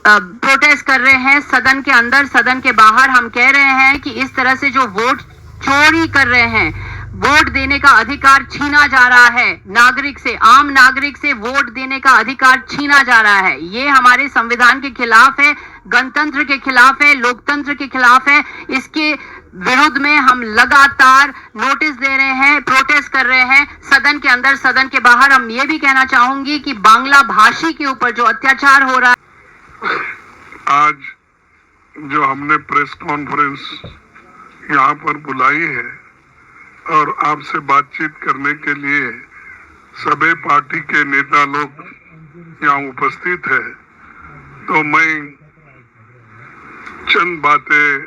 Protest कर रहे हैं, सदन के अंदर सदन के बाहर। हम कह रहे हैं कि इस तरह से जो वोट चोरी कर रहे हैं, वोट देने का अधिकार छीना जा रहा है नागरिक से, आम नागरिक से वोट देने का अधिकार छीना जा रहा है। ये हमारे संविधान के खिलाफ है, गणतंत्र के खिलाफ है, लोकतंत्र के खिलाफ है। इसके विरुद्ध में हम लगातार नोटिस दे रहे हैं, प्रोटेस्ट कर रहे हैं, सदन के अंदर सदन के बाहर। हम ये भी कहना चाहूंगी कि बांग्ला भाषी के ऊपर जो अत्याचार हो रहा है, आज जो हमने प्रेस कॉन्फ्रेंस यहाँ पर बुलाई है और आपसे बातचीत करने के लिए सभी पार्टी के नेता लोग यहाँ उपस्थित है, तो मैं चंद बातें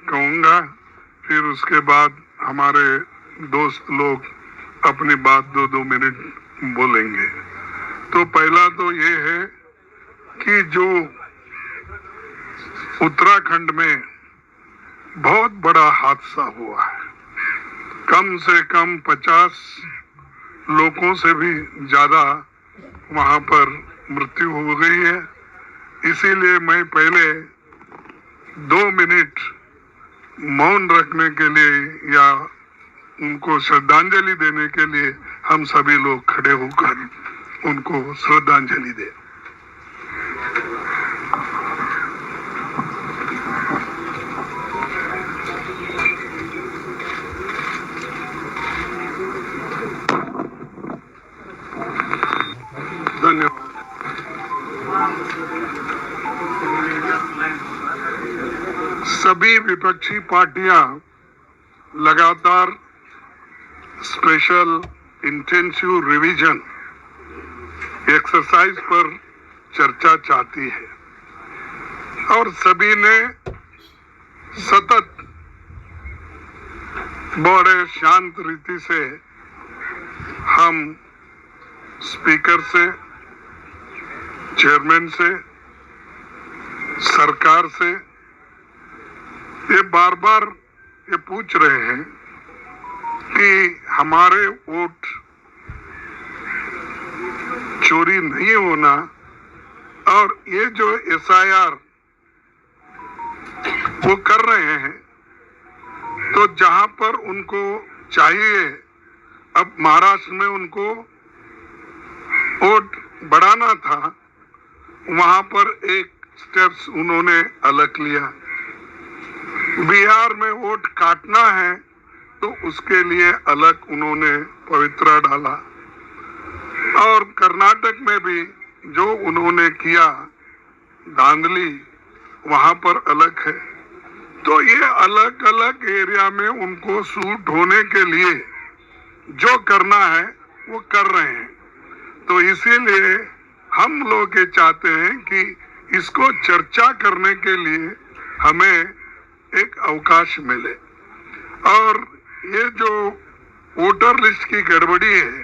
कहूँगा, फिर उसके बाद हमारे दोस्त लोग अपनी बात 2-2 मिनट बोलेंगे। तो पहला तो ये है कि जो उत्तराखंड में बहुत बड़ा हादसा हुआ है, कम से कम 50 लोगों से भी ज्यादा वहां पर मृत्यु हो गई है। इसीलिए मैं पहले 2 मिनट मौन रखने के लिए या उनको श्रद्धांजलि देने के लिए हम सभी लोग खड़े होकर उनको श्रद्धांजलि दें। धन्यवाद। सभी विपक्षी पार्टियां लगातार स्पेशल इंटेंसिव रिवीजन एक्सरसाइज पर चर्चा चाहती है और सभी ने सतत बड़े शांत रीति से हम स्पीकर से, चेयरमैन से, सरकार से ये बार बार ये पूछ रहे हैं कि हमारे वोट चोरी नहीं होना, और ये जो SIR वो कर रहे हैं, तो जहां पर उनको चाहिए, अब महाराष्ट्र में उनको वोट बढ़ाना था, वहां पर एक स्टेप्स उन्होंने अलग लिया। बिहार में वोट काटना है तो उसके लिए अलग उन्होंने पवित्रा डाला, और कर्नाटक में भी जो उन्होंने किया धांधली, वहां पर अलग है। तो ये अलग अलग एरिया में उनको सूट होने के लिए जो करना है वो कर रहे हैं। तो इसीलिए हम लोग ये चाहते हैं कि इसको चर्चा करने के लिए हमें एक अवकाश मिले, और ये जो वोटर लिस्ट की गड़बड़ी है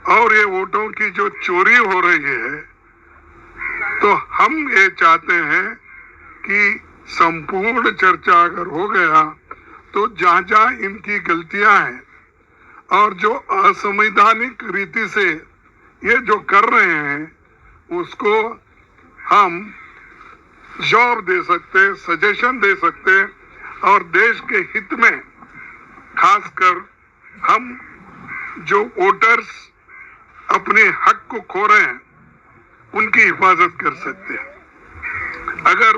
और ये वोटों की जो चोरी हो रही है, तो हम ये चाहते हैं कि संपूर्ण चर्चा अगर हो गया तो जहां जहां इनकी गलतियां हैं और जो असंवैधानिक रीति से ये जो कर रहे हैं उसको हम जवाब दे सकते, सजेशन दे सकते, और देश के हित में खासकर हम जो वोटर्स अपने हक को खो रहे हैं उनकी हिफाजत कर सकते हैं। अगर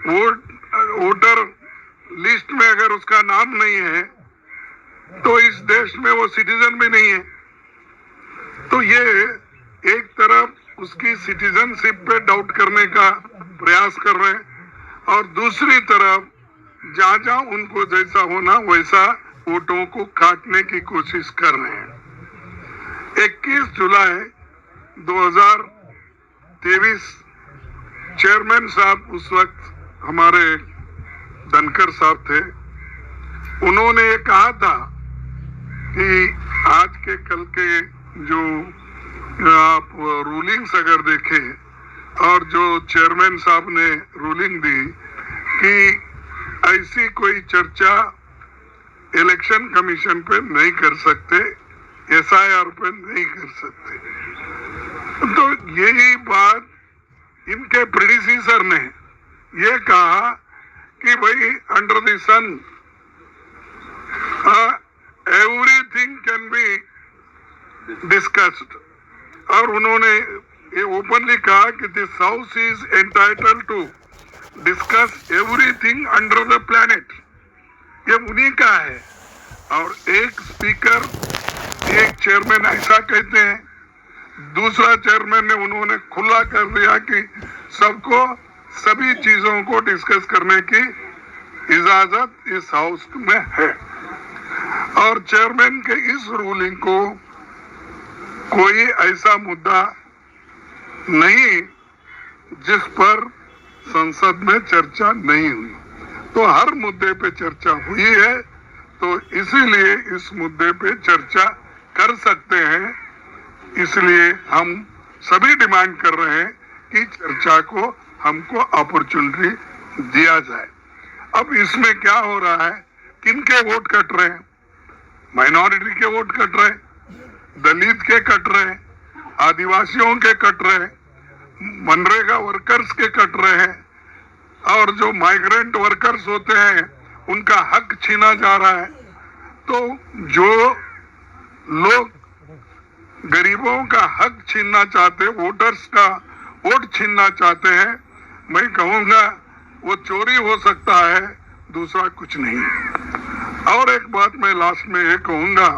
वोटर लिस्ट में अगर उसका नाम नहीं है तो इस देश में वो सिटीजन भी नहीं है। तो ये एक तरफ उसकी सिटीजनशिप पे डाउट करने का प्रयास कर रहे हैं, और दूसरी तरफ जहां जहां उनको जैसा होना वैसा वोटों को काटने की कोशिश कर रहे हैं। 21 जुलाई 2023 चेयरमैन साहब उस वक्त हमारे धनखड़ साहब थे, उन्होंने ये कहा था कि आज के कल के जो आप रूलिंग्स अगर देखें और जो चेयरमैन साहब ने रूलिंग दी कि ऐसी कोई चर्चा इलेक्शन कमीशन पे नहीं कर सकते, SIR पे नहीं कर सकते। तो यही बात इनके प्रेडिसेसर ने ये कहा कि भाई under the sun everything can be discussed, और उन्होंने ये ओपनली कहा कि this house is entitled to discuss everything under the planet. ये उन्हीं का है। और एक स्पीकर, एक चेयरमैन ऐसा कहते हैं, दूसरा चेयरमैन ने उन्होंने खुला कर दिया कि सबको सभी चीजों को डिस्कस करने की इजाजत इस हाउस में है। और चेयरमैन के इस रूलिंग को कोई ऐसा मुद्दा नहीं जिस पर संसद में चर्चा नहीं हुई, तो हर मुद्दे पे चर्चा हुई है, तो इसीलिए इस मुद्दे पे चर्चा कर सकते हैं। इसलिए हम सभी डिमांड कर रहे हैं कि चर्चा को हमको अपॉर्चुनिटी दिया जाए। अब इसमें क्या हो रहा है, किनके वोट कट रहे हैं? माइनॉरिटी के वोट कट रहे हैं, दलित के कट रहे हैं, आदिवासियों के कट रहे हैं, मनरेगा वर्कर्स के कट रहे हैं, और जो माइग्रेंट वर्कर्स होते हैं उनका हक छीना जा रहा है। तो जो लोग गरीबों का हक छीनना चाहते, वोटर्स का वोट छीनना चाहते हैं, मैं कहूंगा वो चोरी हो सकता है, दूसरा कुछ नहीं। और एक बात मैं लास्ट में ये कहूंगा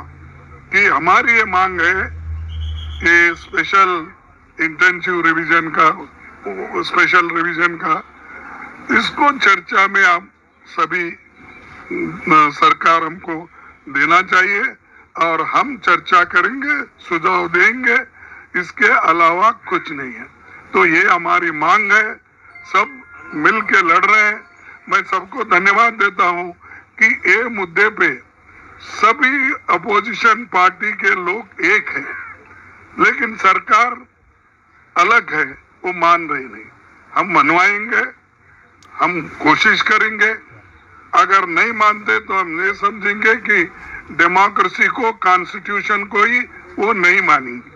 कि हमारी ये मांग है कि स्पेशल इंटेंसिव रिवीजन का, स्पेशल रिवीजन का, इसको चर्चा में आप सभी सरकार हमको देना चाहिए और हम चर्चा करेंगे, सुझाव देंगे, इसके अलावा कुछ नहीं है। तो ये हमारी मांग है, सब मिल के लड़ रहे हैं। मैं सबको धन्यवाद देता हूं कि ये मुद्दे पे सभी अपोजिशन पार्टी के लोग एक हैं, लेकिन सरकार अलग है, वो मान रही नहीं। हम मनवाएंगे, हम कोशिश करेंगे, अगर नहीं मानते तो हम ये समझेंगे कि डेमोक्रेसी को, कॉन्स्टिट्यूशन को ही वो नहीं मानेंगे।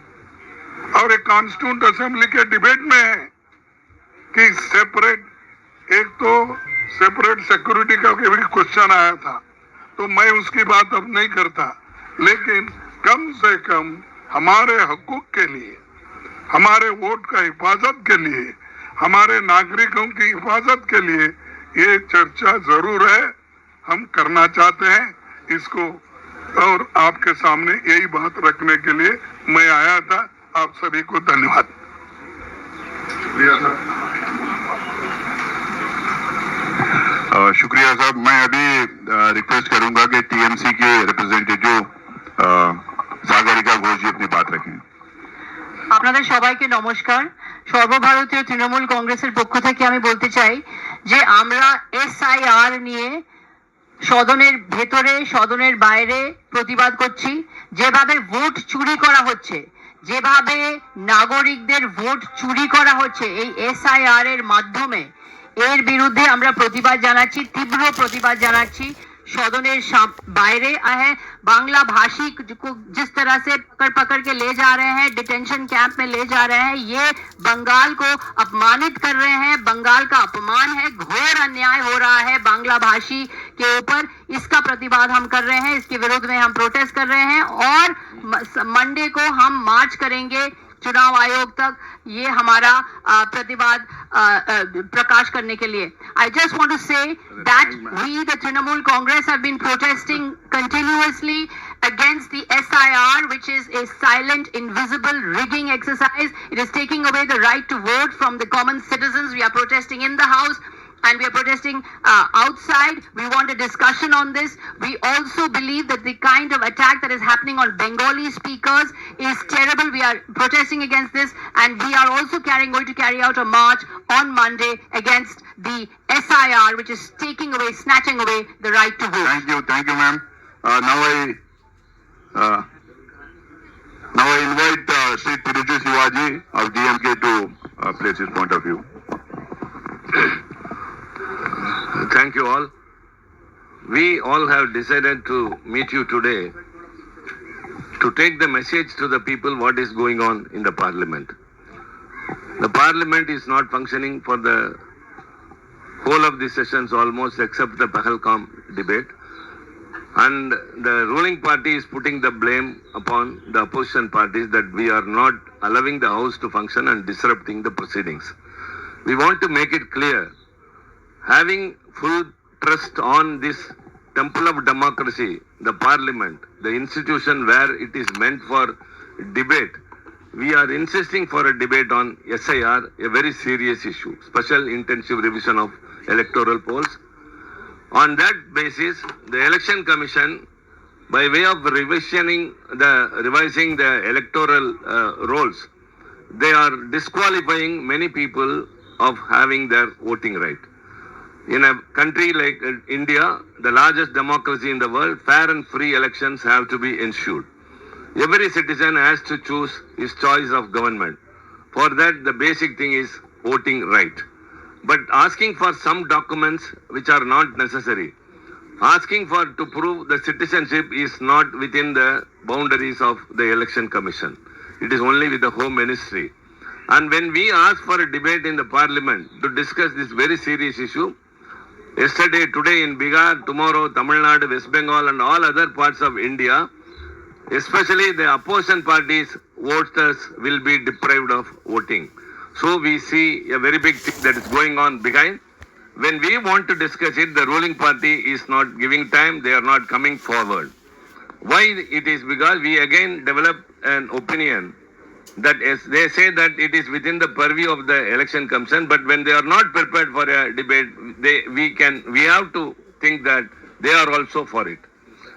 और एक कॉन्स्टिट्यूंट असेंबली के डिबेट में है कि सेपरेट, एक तो सेपरेट सिक्योरिटी का भी क्वेश्चन आया था, तो मैं उसकी बात अब नहीं करता, लेकिन कम से कम हमारे हकूक के लिए, हमारे वोट का हिफाजत के लिए, हमारे नागरिकों की हिफाजत के लिए ये चर्चा जरूर है, हम करना चाहते हैं इसको, और आपके सामने यही बात रखने के लिए मैं आया था। आप सभी को धन्यवाद। शुक्रिया साहब। मैं अभी रिक्वेस्ट करूंगा कि टीएमसी के रिप्रेजेंटेटिव सागरिका घोष जी अपनी बात रखें। আপনাদের সবাইকে নমস্কার। সর্বভারতীয় তৃণমূল কংগ্রেসের পক্ষ থেকে আমি বলতে চাই যে আমরা এসআইআর নিয়ে সদনের ভেতরে, সদনের বাইরে প্রতিবাদ করছি। যেভাবে ভোট চুরি করা হচ্ছে, যেভাবে নাগরিকদের ভোট চুরি করা হচ্ছে এই এসআইআর এর মাধ্যমে, এর বিরুদ্ধে আমরা প্রতিবাদ জানাচ্ছি, তীব্র প্রতিবাদ জানাচ্ছি। सदনের বাইরে है बांग्ला भाषी को जिस तरह से पकड़ पकड़ के ले जा रहे हैं, डिटेंशन कैंप में ले जा रहे हैं, ये बंगाल को अपमानित कर रहे हैं, बंगाल का अपमान है, घोर अन्याय हो रहा है बांग्ला भाषी के ऊपर। इसका प्रतिवाद हम कर रहे हैं, इसके विरोध में हम प्रोटेस्ट कर रहे हैं और मंडे को हम मार्च करेंगे चुनाव आयोग तक, ये हमारा प्रतिवाद प्रकाश करने के लिए। I just want to say that we, the Trinamool Congress, have been protesting continuously against the SIR, which is a silent, invisible rigging exercise. It is taking away the right to vote from the common citizens. We are protesting in the House and we are protesting outside. We want a discussion on this. We also believe that the kind of attack that is happening on Bengali speakers is terrible. We are protesting against this, and we are also going to carry out a march on Monday against the SIR, which is taking away, snatching away the right to vote. Thank you, ma'am. Now I invite Sri Tiruchi Shivaji of DMK to place his point of view. Thank you all. We all have decided to meet you today to take the message to the people what is going on in the parliament. The parliament is not functioning for the whole of the sessions almost except the Pahalgam debate. And the ruling party is putting the blame upon the opposition parties that we are not allowing the house to function and disrupting the proceedings. We want to make it clear, having full trust on this temple of democracy, the parliament, the institution where it is meant for debate, we are insisting for a debate on SIR, a very serious issue, special intensive revision of electoral polls. On that basis, the Election Commission, by way of revising the electoral rolls, they are disqualifying many people of having their voting right. In a country like India, the largest democracy in the world, fair and free elections have to be ensured. Every citizen has to choose his choice of government. For that, the basic thing is voting right. But asking for some documents which are not necessary, asking for to prove the citizenship is not within the boundaries of the Election Commission. It is only with the Home Ministry. And when we ask for a debate in the Parliament to discuss this very serious issue, yesterday, today in Bihar, tomorrow Tamil Nadu, West Bengal and all other parts of India, especially the opposition parties, voters will be deprived of voting. So we see a very big thing that is going on behind. When we want to discuss it, the ruling party is not giving time, they are not coming forward. Why it is? Because we again develop an opinion that they say that it is within the purview of the Election Commission, but when they are not prepared for a debate, we have to think that they are also for it.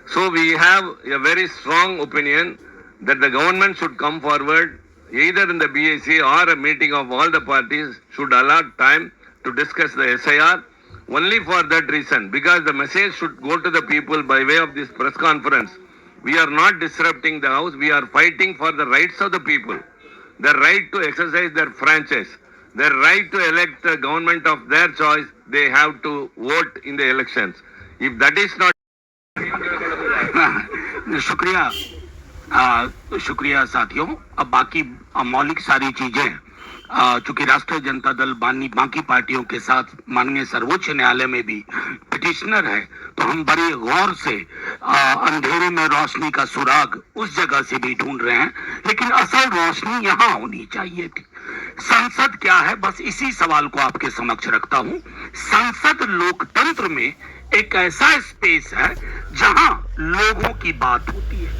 So we have a very strong opinion that the government should come forward, either in the BAC or a meeting of all the parties should allot time to discuss the SIR. Only for that reason, because the message should go to the people by way of this press conference. We are not disrupting the house, we are fighting for the rights of the people, the right to exercise their franchise, their right to elect a government of their choice. They have to vote in the elections. If that is not शुक्रिया साथियों। अब बाकी मौलिक सारी चीजें चूंकि राष्ट्रीय जनता दल बाकी पार्टियों के साथ माननीय सर्वोच्च न्यायालय में भी पिटिशनर है, तो हम बड़े गौर से अंधेरे में रोशनी का सुराग उस जगह से भी ढूंढ रहे हैं, लेकिन असल रोशनी यहाँ होनी चाहिए थी। संसद क्या है, बस इसी सवाल को आपके समक्ष रखता हूँ। संसद लोकतंत्र में एक ऐसा स्पेस है जहां लोगों की बात होती है।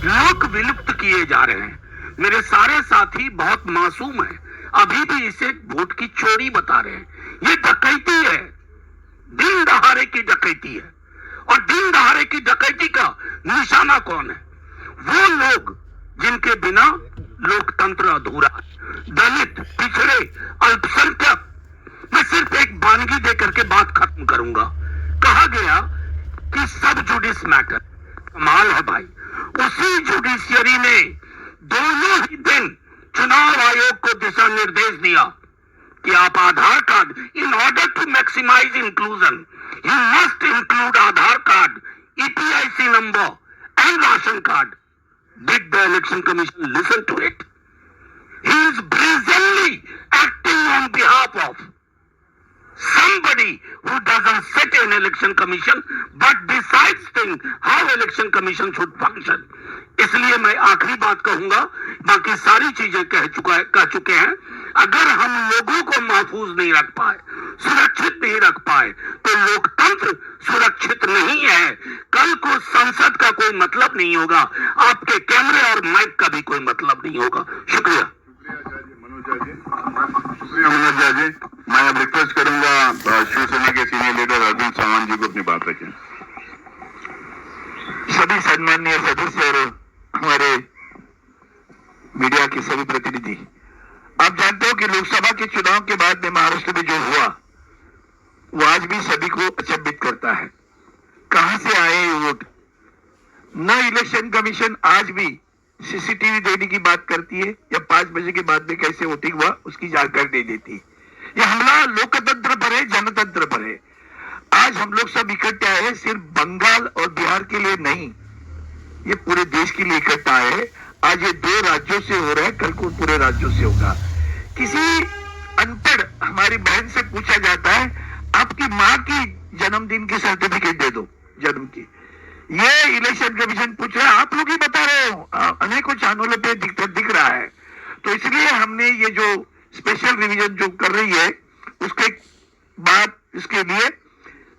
लोग विलुप्त किए जा रहे हैं। मेरे सारे साथी बहुत मासूम हैं, अभी भी इसे वोट की चोरी बता रहे हैं। ये डकैती है, दिन दहाड़े की डकैती है। और दिन दहाड़े की डकैती का निशाना कौन है? वो लोग जिनके बिना लोकतंत्र अधूरा है। दलित, पिछड़े, अल्पसंख्यक। मैं सिर्फ एक वानगी देकर के बात खत्म करूंगा। कहा गया कि सब जुडिस मैटर। कमाल है भाई, उसी जुडिशियरी ने दोनों ही दिन चुनाव आयोग को दिशा निर्देश दिया कि आप Aadhaar card, in order to maximize inclusion, you must include Aadhaar card, EPIC number and ration card. Did the election commission listen to it? He is brazenly acting on behalf of somebody who doesn't sit in election commission but decides things how election commission should function. इसलिए मैं आखिरी बात कहूंगा, बाकी सारी चीजें कह चुके हैं। अगर हम लोगों को महफूज नहीं रख पाए, सुरक्षित नहीं रख पाए, तो लोकतंत्र सुरक्षित नहीं है। कल को संसद का कोई मतलब नहीं होगा, आपके कैमरे और माइक का भी कोई मतलब नहीं होगा। शुक्रिया। मनोज जी, मैं अब रिक्वेस्ट करूंगा शिवसेना के सीनियर लीडर अरविंद सावंत जी को अपनी बात रखें। सभी सम्माननीय सदस्य और हमारे मीडिया के सभी प्रतिनिधि, आप जानते हो कि लोकसभा के चुनाव के बाद में महाराष्ट्र में जो हुआ वो आज भी सभी को अचंभित करता है। कहां से आए ये वोट? न इलेक्शन कमीशन आज भी सीसीटीवी देने की बात करती है या 5 बजे के बाद में कैसे वोटिंग हुआ उसकी जानकारी नहीं देती। ये हमला लोकतंत्र पर है, जनतंत्र पर है। आज हम लोग सब इकट्ठे आए हैं, सिर्फ बंगाल और बिहार के लिए नहीं, ये पूरे देश के लिए इकट्ठा है। आज ये 2 राज्यों से हो रहा है, कल को पूरे राज्यों से होगा। किसी अनपढ़ हमारी बहन से पूछा जाता है आपकी माँ की जन्मदिन की सर्टिफिकेट दे दो, जन्म की। ये इलेक्शन कमीशन पूछ रहा है, आप लोग ही बता रहे हो, अनेकों चैनलों पे दिख रहा है। तो इसलिए हमने ये जो स्पेशल रिवीजन जो कर रही है उसके बाद इसके लिए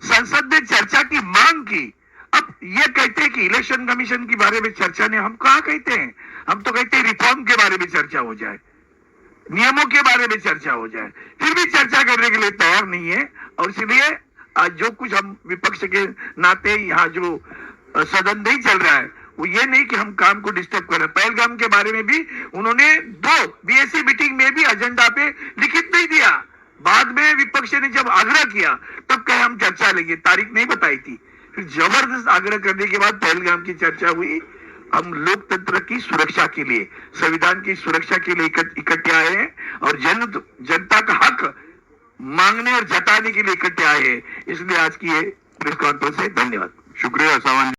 संसद ने चर्चा की मांग की। अब ये कहते हैं कि इलेक्शन कमीशन के बारे में चर्चा ने, हम कहा कहते हैं, हम तो कहते हैं रिफॉर्म के बारे में चर्चा हो जाए, नियमों के बारे में चर्चा हो जाए, फिर भी चर्चा करने के लिए तैयार नहीं है। और इसलिए आज जो कुछ हम विपक्ष के नाते यहाँ जो सदन नहीं चल रहा है वो ये नहीं कि हम काम को डिस्टर्ब कर रहे हैं। पहलगाम के बारे में भी उन्होंने 2 बीएससी मीटिंग में भी एजेंडा पे लिखित नहीं दिया। बाद में विपक्ष ने जब आग्रह किया तब कहे हम चर्चा लेंगे, तारीख नहीं बताई थी। फिर जबरदस्त आग्रह करने के बाद पहलगाम की चर्चा हुई। हम लोकतंत्र की सुरक्षा के लिए, संविधान की सुरक्षा के लिए इकट्ठे आए हैं और जनता का हक मांगने और जताने के लिए इकट्ठे आए हैं। इसलिए आज की ये प्रेस कॉन्फ्रेंस है। धन्यवाद। शुक्रिया सावन।